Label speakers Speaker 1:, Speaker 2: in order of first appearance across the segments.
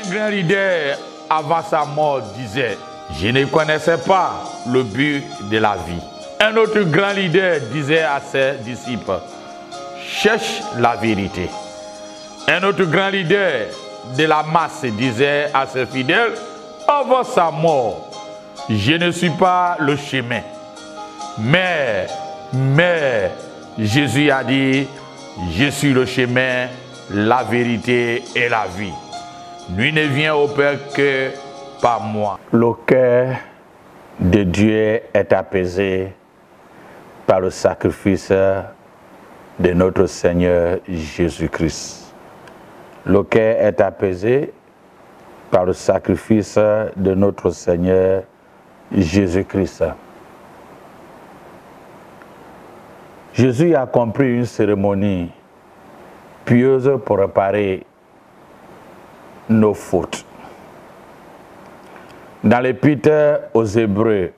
Speaker 1: Un grand leader, avant sa mort, disait, je ne connaissais pas le but de la vie. Un autre grand leader disait à ses disciples, cherche la vérité. Un autre grand leader de la masse disait à ses fidèles, avant sa mort, je ne suis pas le chemin. Mais Jésus a dit, je suis le chemin, la vérité et la vie. Nul ne vient au Père que par moi. Le cœur de Dieu est apaisé par le sacrifice de notre Seigneur Jésus-Christ. Le cœur est apaisé par le sacrifice de notre Seigneur Jésus-Christ. Jésus a accompli une cérémonie pieuse pour réparer nos fautes. Dans l'Épître aux Hébreux,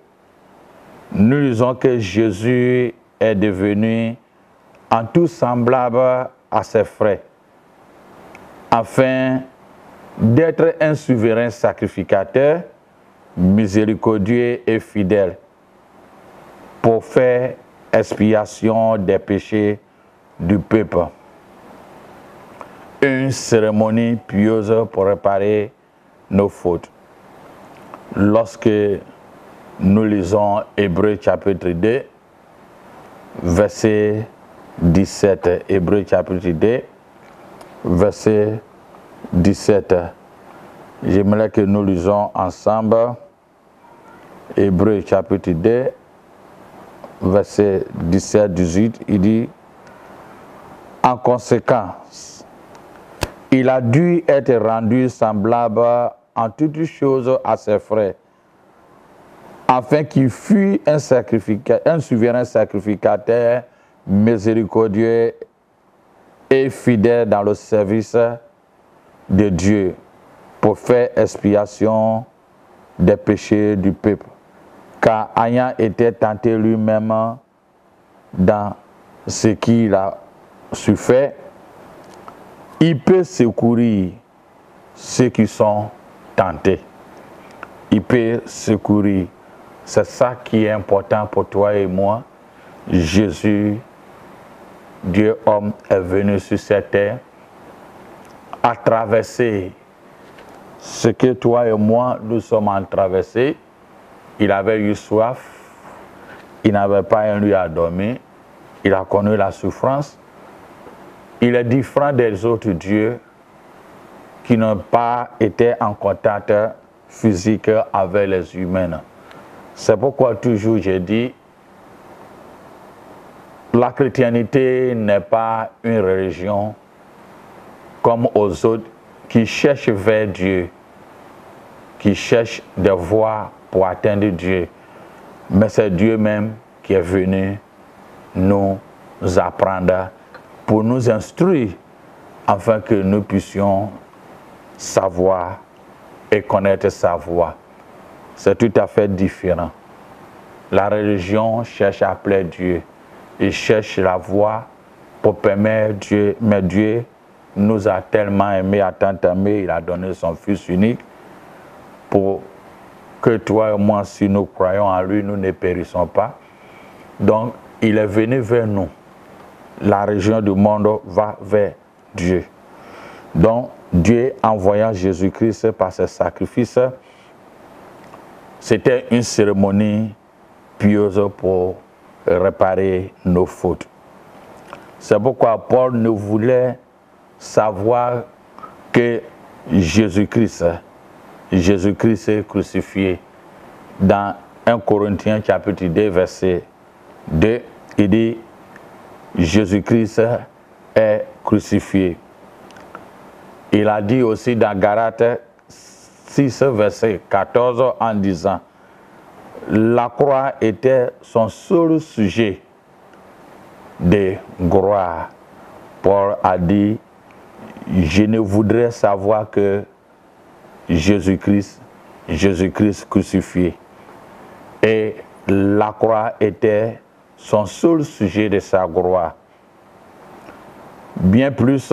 Speaker 1: nous lisons que Jésus est devenu en tout semblable à ses frères, afin d'être un souverain sacrificateur, miséricordieux et fidèle, pour faire expiation des péchés du peuple. Une cérémonie pieuse pour réparer nos fautes. Lorsque nous lisons Hébreux chapitre 2, verset 17, Hébreux chapitre 2, verset 17, j'aimerais que nous lisons ensemble Hébreux chapitre 2, verset 17-18, il dit, en conséquence, il a dû être rendu semblable en toutes choses à ses frères, afin qu'il fût un souverain sacrificateur miséricordieux et fidèle dans le service de Dieu, pour faire expiation des péchés du peuple. Car ayant été tenté lui-même dans ce qu'il a su faire, il peut secourir ceux qui sont tentés. Il peut secourir. C'est ça qui est important pour toi et moi. Jésus, Dieu homme, est venu sur cette terre, a traversé ce que toi et moi nous sommes en traversée. Il avait eu soif, il n'avait pas un lieu à dormir, il a connu la souffrance. Il est différent des autres dieux qui n'ont pas été en contact physique avec les humains. C'est pourquoi toujours j'ai dit, la chrétienté n'est pas une religion comme aux autres qui cherchent vers Dieu, qui cherchent des voies pour atteindre Dieu. Mais c'est Dieu même qui est venu nous apprendre, pour nous instruire, afin que nous puissions savoir et connaître sa voie. C'est tout à fait différent. La religion cherche à plaire Dieu. Il cherche la voie pour permettre Dieu. Mais Dieu nous a tellement aimés, a tant aimé, il a donné son Fils unique pour que toi et moi, si nous croyons en lui, nous ne périssons pas. Donc, il est venu vers nous. La région du monde va vers Dieu. Donc, Dieu, envoyant Jésus-Christ par ses sacrifices, c'était une cérémonie pieuse pour réparer nos fautes. C'est pourquoi Paul ne voulait savoir que Jésus-Christ est crucifié. Dans 1 Corinthiens chapitre 2, verset 2, il dit, Jésus-Christ est crucifié. Il a dit aussi dans Galates 6, verset 14, en disant, la croix était son seul sujet de gloire. Paul a dit, je ne voudrais savoir que Jésus-Christ crucifié. Et la croix était son seul sujet de sa gloire. Bien plus,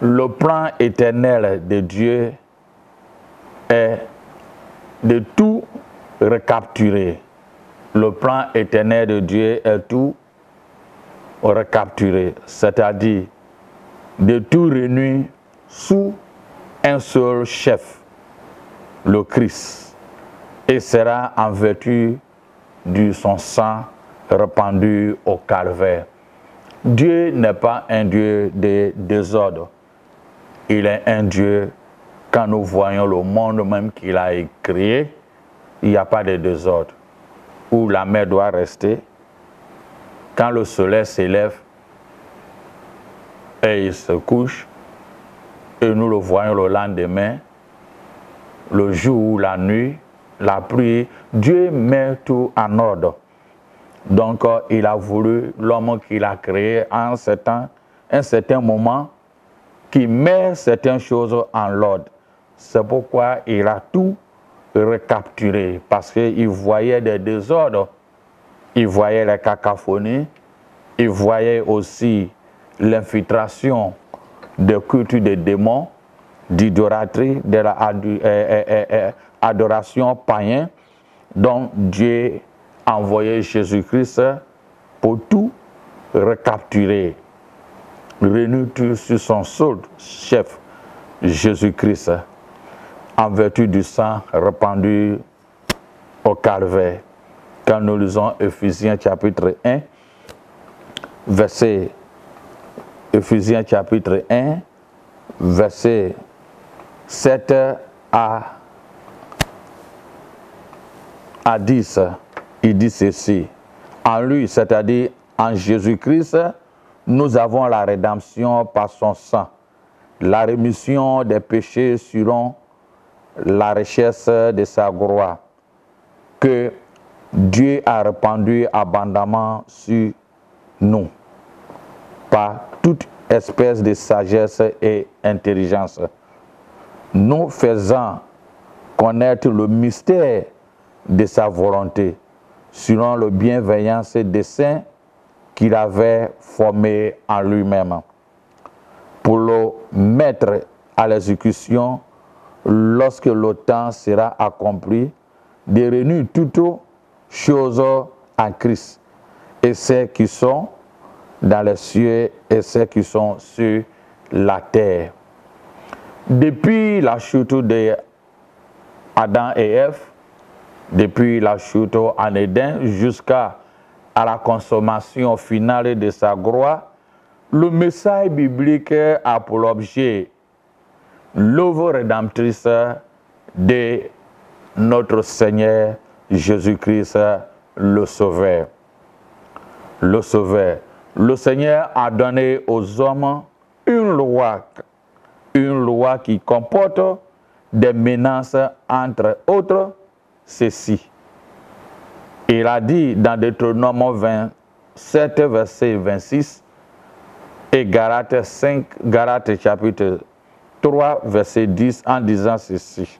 Speaker 1: Le plan éternel de Dieu est de tout recapturer. Le plan éternel de Dieu est tout recapturé, c'est-à-dire de tout réunir sous un seul chef, le Christ, et sera en vertu de son sang répandu au calvaire. Dieu n'est pas un Dieu de désordre. Il est un Dieu, quand nous voyons le monde même qu'il a créé, il n'y a pas de désordre. Où la mer doit rester, quand le soleil s'élève et il se couche, et nous le voyons le lendemain, le jour ou la nuit, la pluie, Dieu met tout en ordre. Donc il a voulu, l'homme qu'il a créé à un certain moment, qui met certaines choses en l'ordre. C'est pourquoi il a tout recapturé, parce qu'il voyait des désordres, il voyait les cacophonies, il voyait aussi l'infiltration de cultes des démons, d'idolâtrie, de l'adoration païenne. Donc Dieu a envoyé Jésus-Christ pour tout recapturer, réunir tout sur son seul chef, Jésus-Christ, en vertu du sang répandu au calvaire. Quand nous lisons Ephésiens chapitre 1, verset 7 à 10, il dit ceci: en lui, c'est-à-dire en Jésus-Christ, nous avons la rédemption par son sang, la rémission des péchés selon la richesse de sa gloire, que Dieu a répandu abondamment sur nous, par toute espèce de sagesse et intelligence, nous faisant connaître le mystère de sa volonté, selon le bienveillant dessein qu'il avait formé en lui-même, pour le mettre à l'exécution lorsque le temps sera accompli, de réunir toutes choses en Christ, et celles qui sont dans les cieux et celles qui sont sur la terre. Depuis la chute de Adam et Ève, depuis la chute en Éden jusqu'à la consommation finale de sa gloire, le message biblique a pour l'objet l'œuvre rédemptrice de notre Seigneur Jésus-Christ, le Sauveur. Le Sauveur. Le Seigneur a donné aux hommes une loi qui comporte des menaces, entre autres, ceci. Il a dit dans Deutéronome 27, verset 26, et Galates chapitre 3, verset 10, en disant ceci: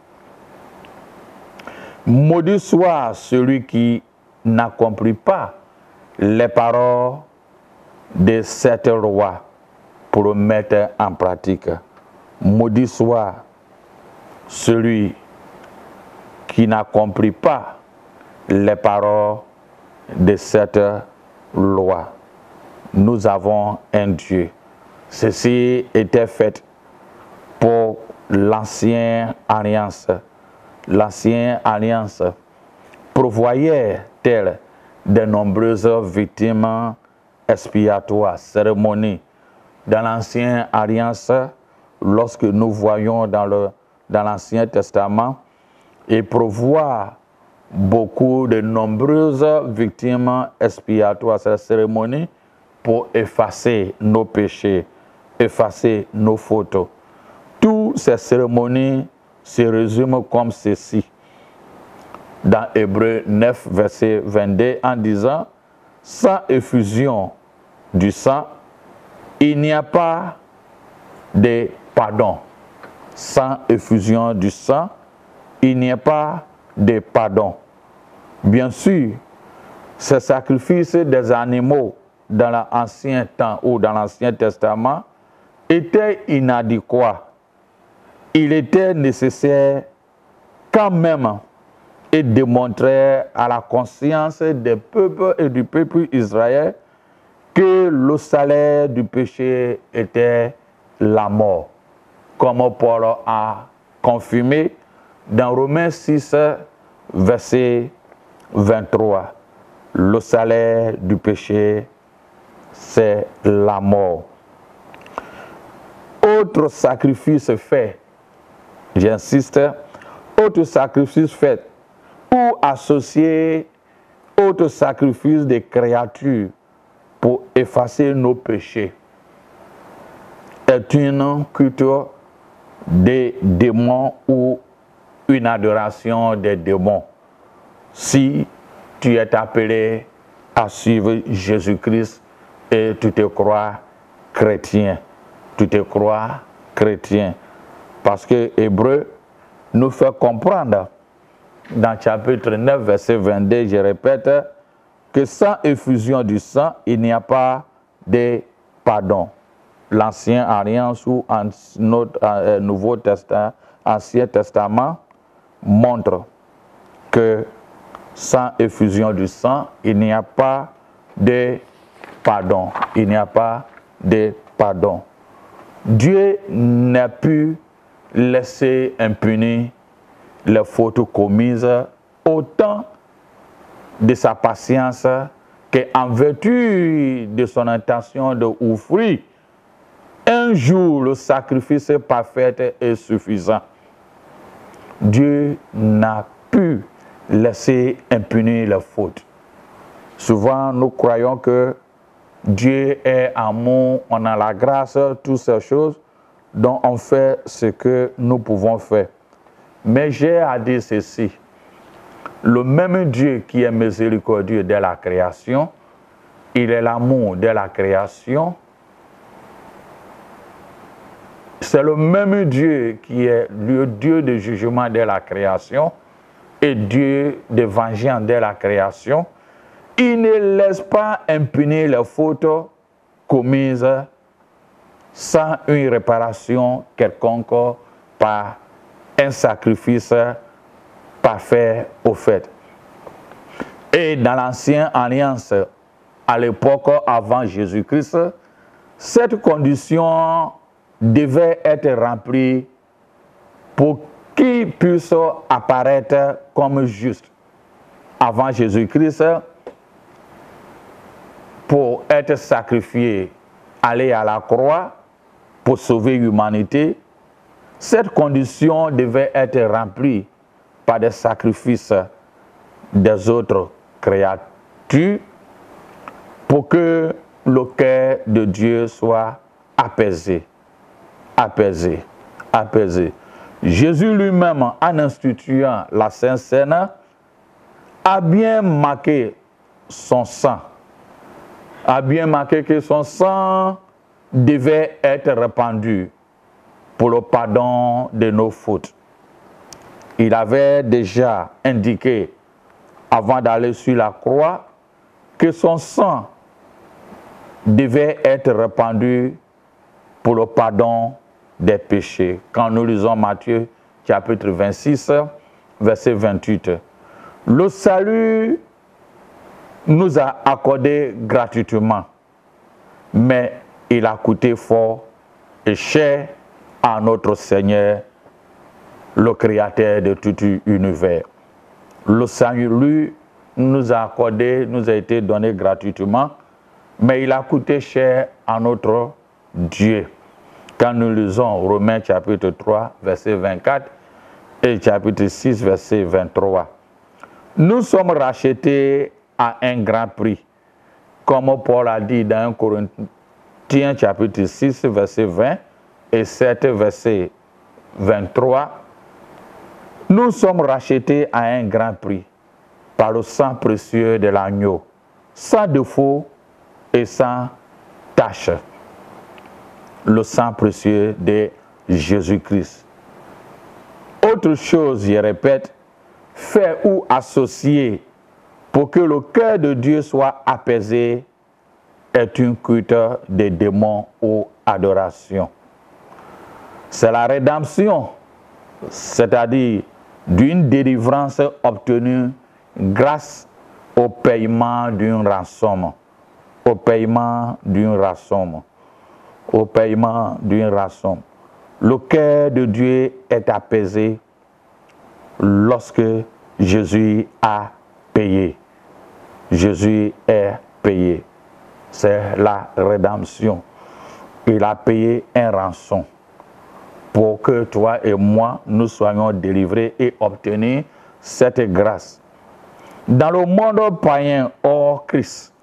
Speaker 1: maudit soit celui qui n'accomplit pas les paroles de cette loi pour le mettre en pratique. Maudit soit celui qui n'accomplit pas les paroles de cette loi. Nous avons un Dieu. Ceci était fait pour l'ancienne alliance. L'ancienne alliance prévoyait-elle de nombreuses victimes expiatoires, cérémonies. Dans l'ancienne alliance, lorsque nous voyons dans l'Ancien Testament, il prévoit beaucoup de nombreuses victimes expiatoires, ces cérémonies, pour effacer nos péchés, effacer nos fautes. Toutes ces cérémonies se résument comme ceci. Dans Hébreux 9, verset 22, en disant: sans effusion du sang, il n'y a pas de pardon. Sans effusion du sang, il n'y a pas de pardon. Bien sûr, ces sacrifices des animaux dans l'Ancien temps ou dans l'Ancien Testament était inadéquat. Il était nécessaire quand même et démontrer à la conscience des peuples et du peuple Israël que le salaire du péché était la mort, comme Paul a confirmé dans Romains 6, verset 23. Le salaire du péché, c'est la mort. Autre sacrifice fait, j'insiste, autre sacrifice fait ou associé, autre sacrifice des créatures pour effacer nos péchés est une culture des démons ou une adoration des démons. Si tu es appelé à suivre Jésus-Christ et tu te crois chrétien, tu te crois chrétien. Parce que Hébreu nous fait comprendre dans chapitre 9, verset 22, je répète, que sans effusion du sang, il n'y a pas de pardon. L'Ancienne Alliance ou notre Nouveau Testament, Ancien Testament montre que sans effusion du sang, il n'y a pas de pardon. Il n'y a pas de pardon. Dieu n'a pu laisser impunis les fautes commises autant de sa patience qu'en vertu de son intention d'offrir un jour le sacrifice parfait et suffisant. Dieu n'a pu laisser impunis les fautes. Souvent, nous croyons que Dieu est amour, on a la grâce, toutes ces choses dont on fait ce que nous pouvons faire. Mais j'ai à dire ceci, le même Dieu qui est miséricordieux dès la création, il est l'amour dès la création. C'est le même Dieu qui est le Dieu de jugement dès la création et Dieu de vengeance dès la création. Il ne laisse pas impunir les fautes commises sans une réparation quelconque par un sacrifice parfait au fait. Et dans l'Ancienne Alliance, à l'époque avant Jésus-Christ, cette condition devait être remplie pour qu'il puisse apparaître comme juste. Avant Jésus-Christ, pour être sacrifié, aller à la croix pour sauver l'humanité, cette condition devait être remplie par des sacrifices des autres créatures pour que le cœur de Dieu soit apaisé, apaisé, apaisé. Jésus lui-même, en instituant la Sainte Seine, a bien marqué son sang, a bien marqué que son sang devait être répandu pour le pardon de nos fautes. Il avait déjà indiqué, avant d'aller sur la croix, que son sang devait être répandu pour le pardon des péchés. Quand nous lisons Matthieu chapitre 26, verset 28, le salut nous a accordé gratuitement, mais il a coûté fort et cher à notre Seigneur, le Créateur de tout l'univers. Le salut nous a accordé, nous a été donné gratuitement, mais il a coûté cher à notre Dieu. Quand nous lisons Romains chapitre 3, verset 24 et chapitre 6, verset 23, nous sommes rachetés à un grand prix, comme Paul a dit dans 1 Corinthiens chapitre 6, verset 20 et 7, verset 23, nous sommes rachetés à un grand prix par le sang précieux de l'agneau, sans défaut et sans tache. Le sang précieux de Jésus-Christ. Autre chose, je répète, fait ou associé pour que le cœur de Dieu soit apaisé est une culte des démons ou adoration. C'est la rédemption, c'est-à-dire d'une délivrance obtenue grâce au paiement d'une rançon. Au paiement d'une rançon. Au paiement d'une rançon. Le cœur de Dieu est apaisé lorsque Jésus a payé. Jésus est payé. C'est la rédemption. Il a payé un rançon pour que toi et moi, nous soyons délivrés et obtenir cette grâce. Dans le monde païen hors Christ,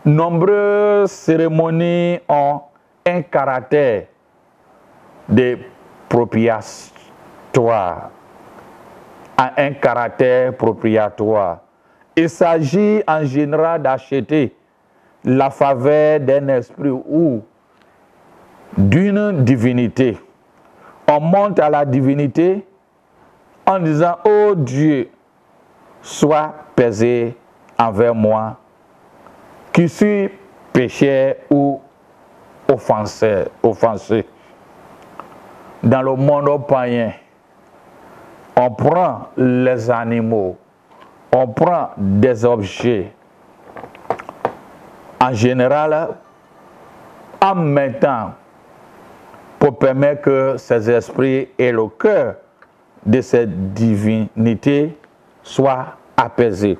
Speaker 1: nombreuses cérémonies ont un caractère de propriatoire. Un caractère propriatoire. Il s'agit en général d'acheter la faveur d'un esprit ou d'une divinité. On monte à la divinité en disant « Oh Dieu, sois pesé envers moi, qui suis pécheur ou offensé. » Dans le monde païen, on prend les animaux, on prend des objets, en général, en mettant pour permettre que ces esprits et le cœur de cette divinité soient apaisés.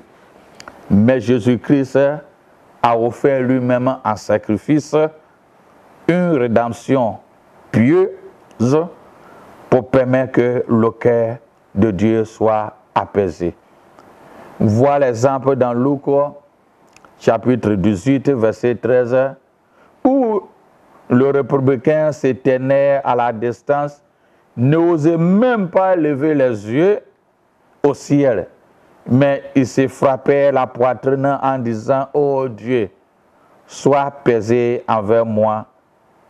Speaker 1: Mais Jésus-Christ a offert lui-même en sacrifice une rédemption pieuse pour permettre que le cœur de Dieu soit apaisé. Voilà l'exemple dans Luc, chapitre 18, verset 13, où le républicain se tenait à la distance, n'osait même pas lever les yeux au ciel, mais il se frappait la poitrine en disant « Oh Dieu, sois pesé envers moi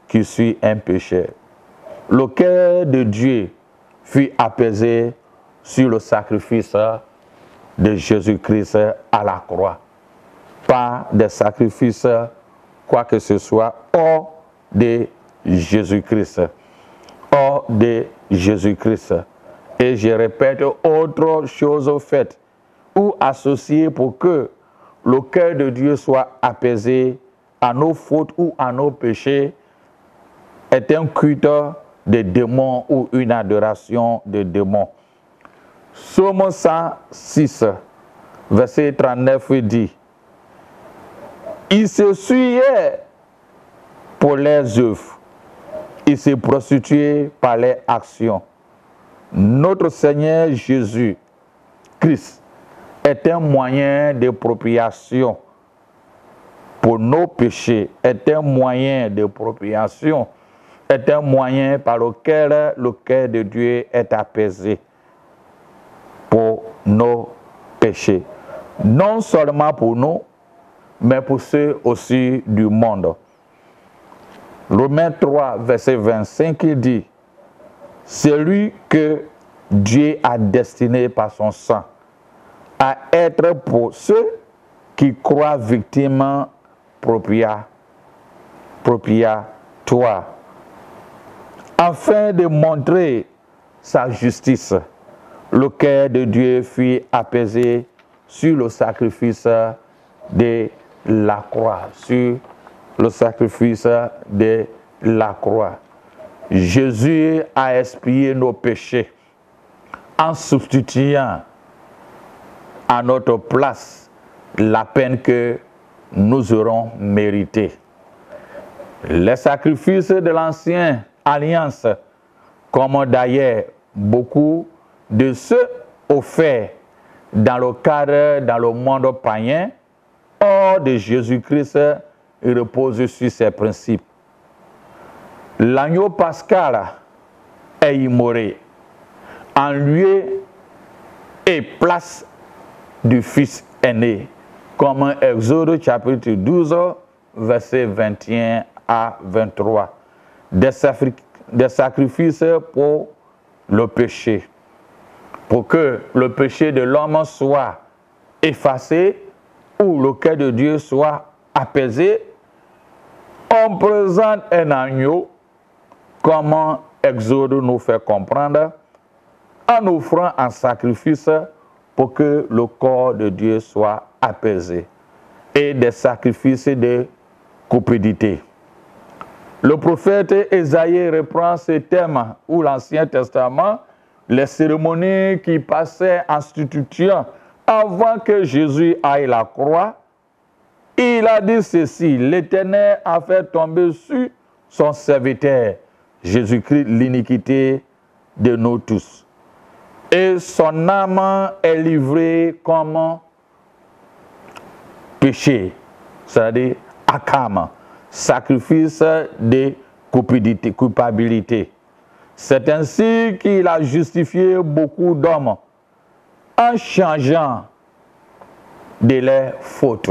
Speaker 1: qui suis un pécheur. » Le cœur de Dieu fut apaisé sur le sacrifice de Jésus-Christ à la croix. Pas de sacrifice, quoi que ce soit, hors de Jésus-Christ. Hors de Jésus-Christ. Et je répète, autre chose faite ou associée pour que le cœur de Dieu soit apaisé à nos fautes ou à nos péchés est un culte des démons ou une adoration des démons. Psaume 106, verset 39 dit « Ils se suyaient pour leurs œuvres, ils se prostituaient par leurs actions. Notre Seigneur Jésus-Christ est un moyen de propriation pour nos péchés, est un moyen de propriation, est un moyen par lequel le cœur de Dieu est apaisé pour nos péchés. Non seulement pour nous, mais pour ceux aussi du monde. Romains 3, verset 25, il dit « Celui que Dieu a destiné par son sang à être pour ceux qui croient victimes propriatoires, afin de montrer sa justice. Le cœur de Dieu fut apaisé sur le sacrifice de la croix, sur le sacrifice de la croix. Jésus a expié nos péchés en substituant à notre place la peine que nous aurons méritée. Les sacrifices de l'ancienne alliance, comme d'ailleurs beaucoup de ceux offerts dans le cadre, dans le monde païen, hors de Jésus-Christ, repose sur ces principes. L'agneau pascal est immolé en lieu et place du Fils aîné, comme Exode chapitre 12, versets 21 à 23. Des sacrifices pour le péché, pour que le péché de l'homme soit effacé ou le cœur de Dieu soit apaisé On présente un agneau, comment Exode nous fait comprendre, en offrant un sacrifice pour que le corps de Dieu soit apaisé, et des sacrifices de cupidité. Le prophète Ésaïe reprend ce thème où l'Ancien Testament, les cérémonies qui passaient instituant avant que Jésus aille à la croix, il a dit ceci: l'Éternel a fait tomber sur son serviteur Jésus-Christ l'iniquité de nous tous. Et son âme est livrée comme péché, c'est-à-dire akam, sacrifice de culpabilité. C'est ainsi qu'il a justifié beaucoup d'hommes en changeant de leurs fautes.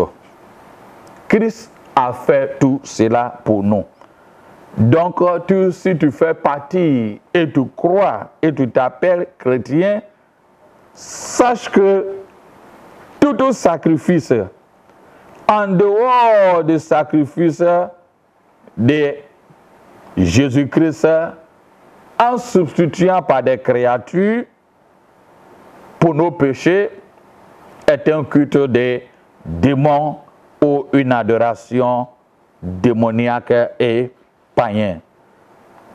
Speaker 1: Christ a fait tout cela pour nous. Donc, si tu fais partie et tu crois et tu t'appelles chrétien, sache que tout sacrifice, en dehors du sacrifice de Jésus-Christ, en substituant par des créatures pour nos péchés, est un culte des démons ou une adoration démoniaque et païen.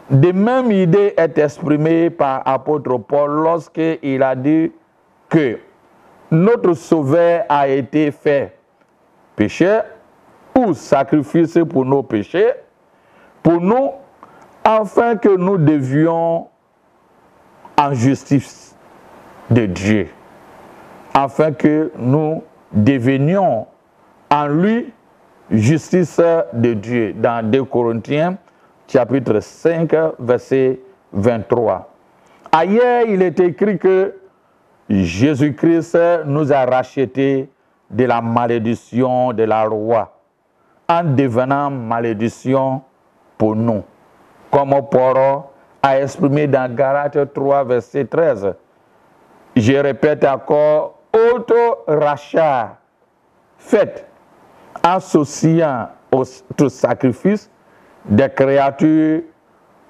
Speaker 1: De même idée est exprimée par l'apôtre Paul lorsqu'il a dit que notre Sauveur a été fait péché ou sacrifice pour nos péchés, pour nous, afin que nous devions en justice de Dieu, afin que nous devenions en lui justice de Dieu. Dans 2 Corinthiens, chapitre 5, verset 23. Ailleurs, il est écrit que Jésus-Christ nous a rachetés de la malédiction de la loi, en devenant malédiction pour nous. Comme Paul a exprimé dans Galates 3, verset 13. Je répète encore, auto-rachat fait associant au sacrifice des créatures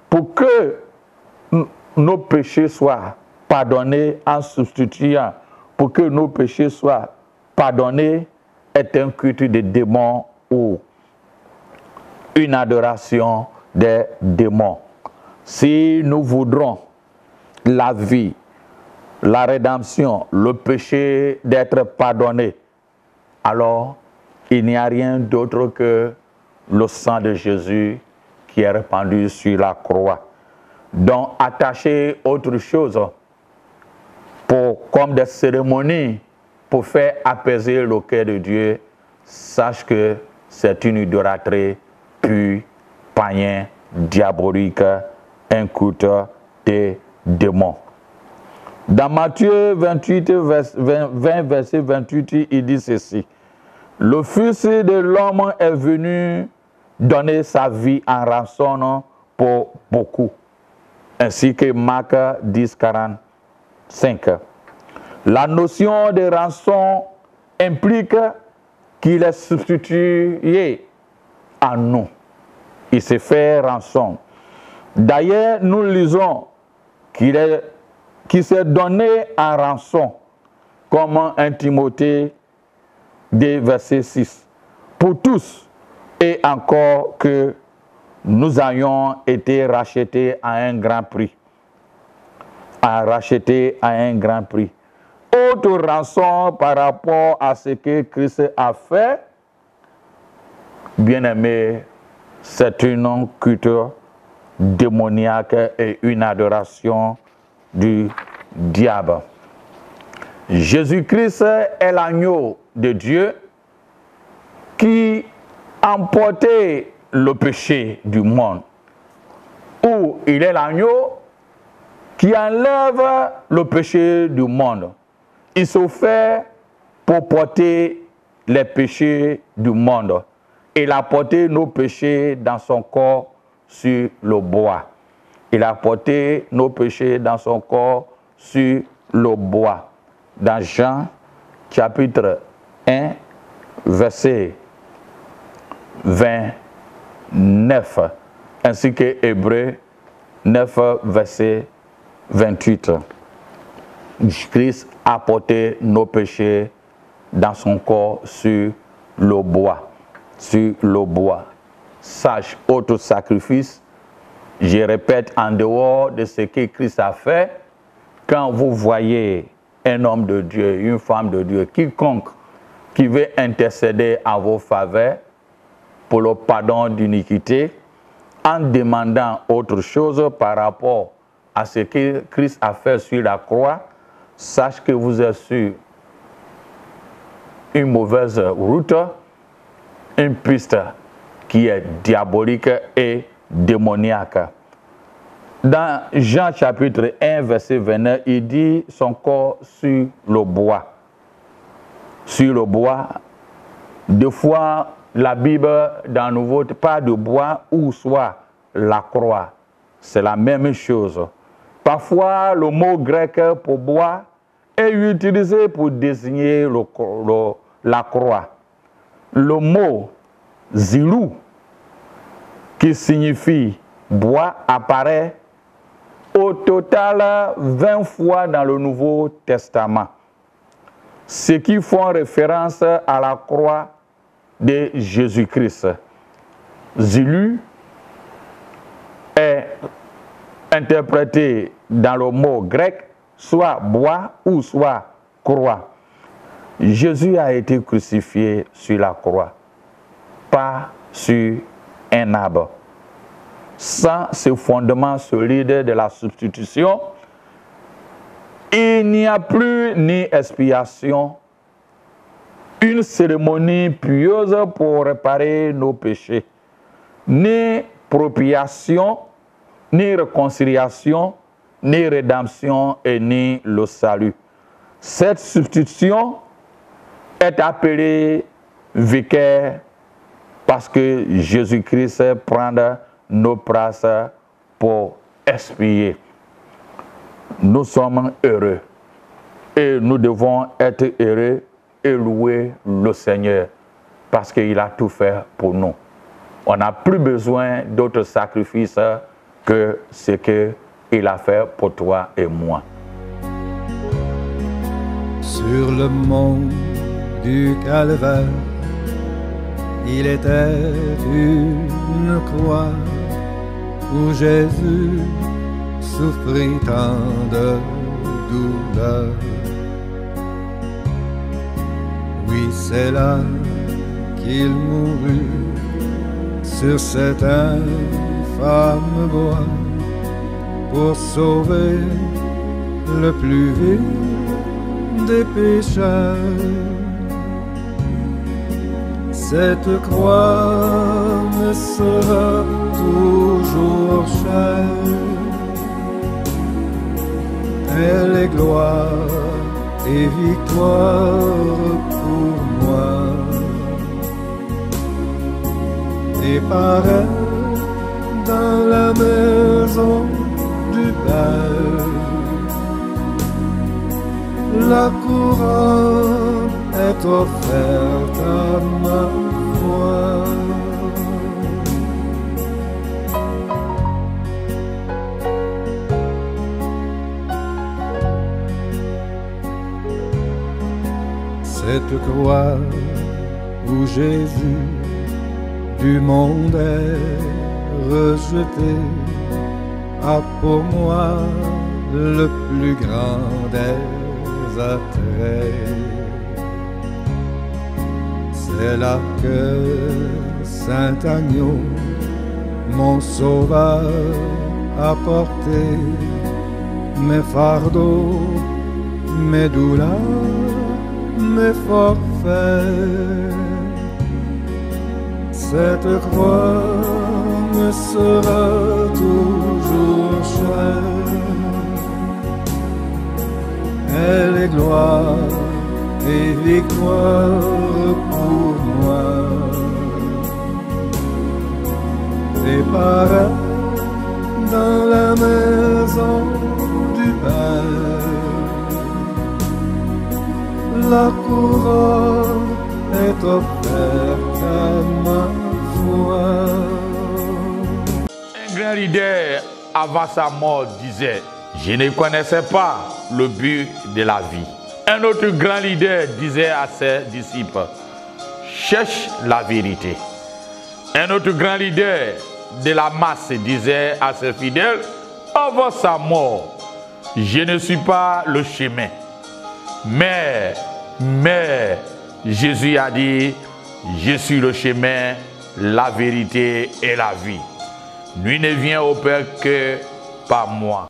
Speaker 1: pour que nos péchés soient pardonnés, en substituant pour que nos péchés soient pardonnés, est un culte des démons ou une adoration des démons. Si nous voudrons la vie, la rédemption, le péché d'être pardonné, alors il n'y a rien d'autre que le sang de Jésus qui est répandu sur la croix. Donc, attacher autre chose comme des cérémonies pour faire apaiser le cœur de Dieu, sache que c'est une idolâtrie pure, païen, diabolique, un culte des démons. Dans Matthieu 28, 20, verset 28, il dit ceci: le Fils de l'homme est venu donner sa vie en rançon pour beaucoup. Ainsi que Marc 10, 45. La notion de rançon implique qu'il est substitué à nous. Il s'est fait rançon. D'ailleurs, nous lisons qu'il s'est donné en rançon, comme 1 Timothée 2, verset 6. Pour tous, et encore que nous ayons été rachetés à un grand prix. Rachetés à un grand prix. Autre rançon par rapport à ce que Christ a fait, bien-aimé, c'est une culture démoniaque et une adoration du diable. Jésus-Christ est l'agneau de Dieu qui emportait le péché du monde. Ou il est l'agneau qui enlève le péché du monde. Il se fait pour porter les péchés du monde. Il a porté nos péchés dans son corps sur le bois. Il a porté nos péchés dans son corps sur le bois. Dans Jean, chapitre 1, verset 20, 9, ainsi que Hébreux 9, verset 28. Christ a porté nos péchés dans son corps sur le bois. Sur le bois. Sache, autre sacrifice, je répète, en dehors de ce que Christ a fait, quand vous voyez un homme de Dieu, une femme de Dieu, quiconque qui veut intercéder en vos faveurs pour le pardon d'iniquité, en demandant autre chose par rapport à ce que Christ a fait sur la croix, sache que vous êtes sur une mauvaise route, une piste qui est diabolique et démoniaque. Dans Jean chapitre 1, verset 29, il dit son corps sur le bois. Sur le bois, deux fois la Bible dans le Nouveau, pas de bois ou soit la croix. C'est la même chose. Parfois, le mot grec pour bois est utilisé pour désigner la croix. Le mot zilou, qui signifie bois, apparaît au total 20 fois dans le Nouveau Testament. Ce qui font référence à la croix de Jésus-Christ. Zilou est interprété dans le mot grec, soit bois ou soit croix. Jésus a été crucifié sur la croix, pas sur un arbre. Sans ce fondement solide de la substitution, il n'y a plus ni expiation, une cérémonie pieuse pour réparer nos péchés, ni propiation, ni réconciliation, ni rédemption et ni le salut. Cette substitution est appelée vicaire parce que Jésus-Christ prend nos places pour expier. Nous sommes heureux et nous devons être heureux et louer le Seigneur parce qu'il a tout fait pour nous. On n'a plus besoin d'autres sacrifices que ce qu'il a fait pour toi et moi.
Speaker 2: Sur le mont du Calvaire, il était une croix où Jésus souffrit tant de douleur. Oui, c'est là qu'il mourut sur cet infâme bois pour sauver le plus vil des pécheurs. Cette croix me sera toujours chère. Elle est gloire et victoire pour moi. Et par elle, dans la maison du Père, la couronne est offerte à ma foi. Cette croix où Jésus du monde est rejeté a pour moi le plus grand des attraits. C'est là que Saint Agneau, mon sauveur, a porté mes fardeaux, mes douleurs, mes forfaits. Cette croix me sera toujours chère. Elle est gloire et victoire pour moi. Et par elle, dans la maison du Père, la couronne est offerte à ma foi.
Speaker 1: grand leader, avant sa mort, disait, je ne connaissais pas le but de la vie. Un autre grand leader disait à ses disciples, cherche la vérité. Un autre grand leader de la masse disait à ses fidèles, avant sa mort, je ne suis pas le chemin. Mais Jésus a dit, je suis le chemin, la vérité et la vie. Nul ne vient au Père que par moi.